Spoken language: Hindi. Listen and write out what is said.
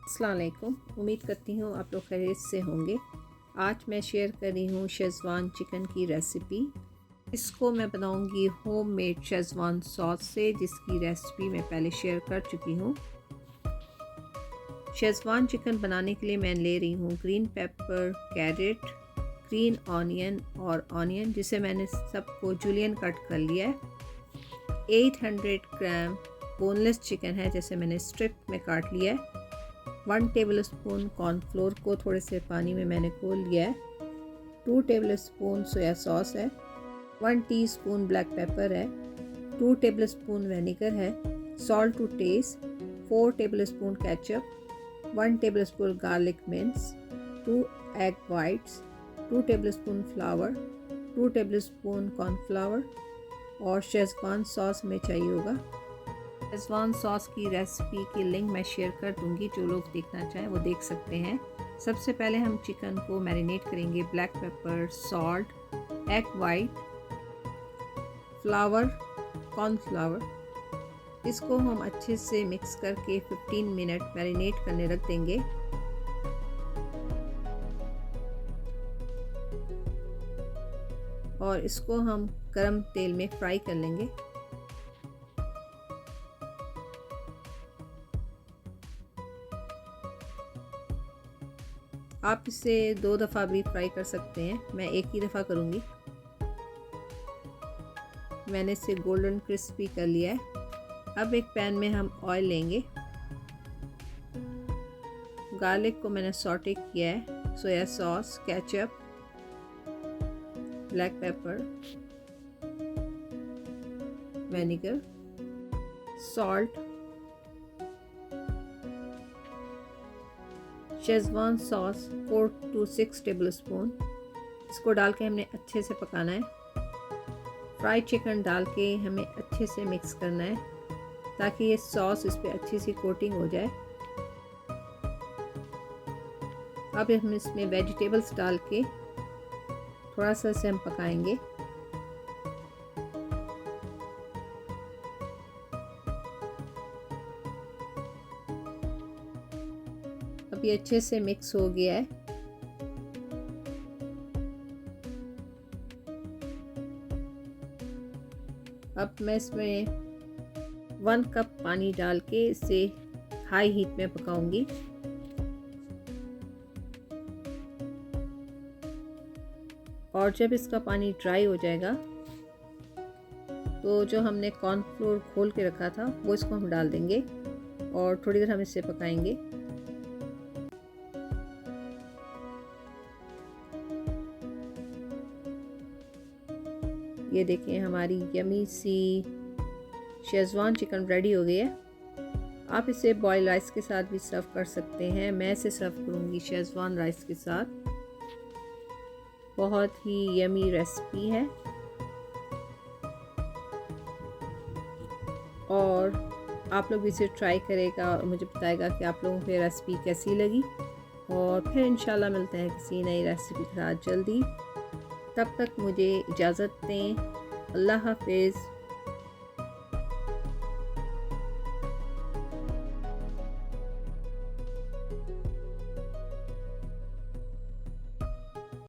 अस्सलाम वालेकुम। उम्मीद करती हूँ आप लोग खैरियत से होंगे। आज मैं शेयर कर रही हूँ शेज़वान चिकन की रेसिपी। इसको मैं बनाऊँगी होममेड शेज़वान सॉस से, जिसकी रेसिपी मैं पहले शेयर कर चुकी हूँ। शेज़वान चिकन बनाने के लिए मैं ले रही हूँ green pepper, carrot, green onion और ऑनियन, जिसे मैंने सबको जूलियन कट कर लिया है। 800 ग्राम बोनलेस चिकन है, जैसे मैंने स्ट्रिप में काट लिया है। 1 टेबलस्पून कॉर्नफ्लोर को थोड़े से पानी में मैंने घोल लिया है। 2 टेबलस्पून सोया सॉस है। 1 टीस्पून ब्लैक पेपर है। 2 टेबलस्पून विनेगर है। Salt to taste. 4 tablespoon ketchup. 1 tablespoon garlic mince. 2 egg whites. 2 tablespoon flour. 2 tablespoon cornflour और शेज़वान सॉस में चाहिए होगा। शेज़वान सॉस की रेसिपी की लिंक मैं शेयर कर दूंगी, जो लोग देखना चाहें वो देख सकते हैं। सबसे पहले हम चिकन को मैरिनेट करेंगे। Black pepper, salt, egg white, flower, cornflour. इसको हम अच्छे से मिक्स करके 15 मिनट मैरिनेट करने रख देंगे। और इसको हम गरम तेल में फ्राई कर लेंगे। आप इसे 2 दफ़ा भी फ्राई कर सकते हैं, मैं एक ही दफ़ा करूँगी। मैंने इसे गोल्डन क्रिस्पी कर लिया है। अब एक पैन में हम ऑयल लेंगे। गार्लिक को मैंने सॉटे किया है। Soya sauce, ketchup, black pepper, vinegar, salt, schezwan sauce 4 to 6 tablespoon. इसको डाल के हमने अच्छे से पकाना है। फ्राइड चिकन डाल के हमें अच्छे से मिक्स करना है, ताकि ये सॉस इस पर अच्छी सी कोटिंग हो जाए। अब हम इसमें वेजिटेबल्स डाल के थोड़ा सा इसे हम पकाएंगे। अब ये अच्छे से मिक्स हो गया है। अब मैं इसमें 1 कप पानी डाल के इसे हाई हीट में पकाऊंगी। और जब इसका पानी ड्राई हो जाएगा तो जो हमने कॉर्नफ्लोर घोल के रखा था वो इसको हम डाल देंगे और थोड़ी देर हम इसे पकाएंगे। ये देखिए हमारी यमी सी शेज़वान चिकन रेडी हो गई है। आप इसे बॉयल राइस के साथ भी सर्व कर सकते हैं। मैं इसे सर्व करूँगी शेज़वान राइस के साथ। बहुत ही यमी रेसिपी है और आप लोग इसे ट्राई करेगा और मुझे बताएगा कि आप लोगों को ये रेसिपी कैसी लगी। और फिर इंशाल्लाह मिलते हैं किसी नई रेसिपी के साथ जल्दी। तब तक मुझे इजाज़त दें। अल्लाह हाफ़िज़।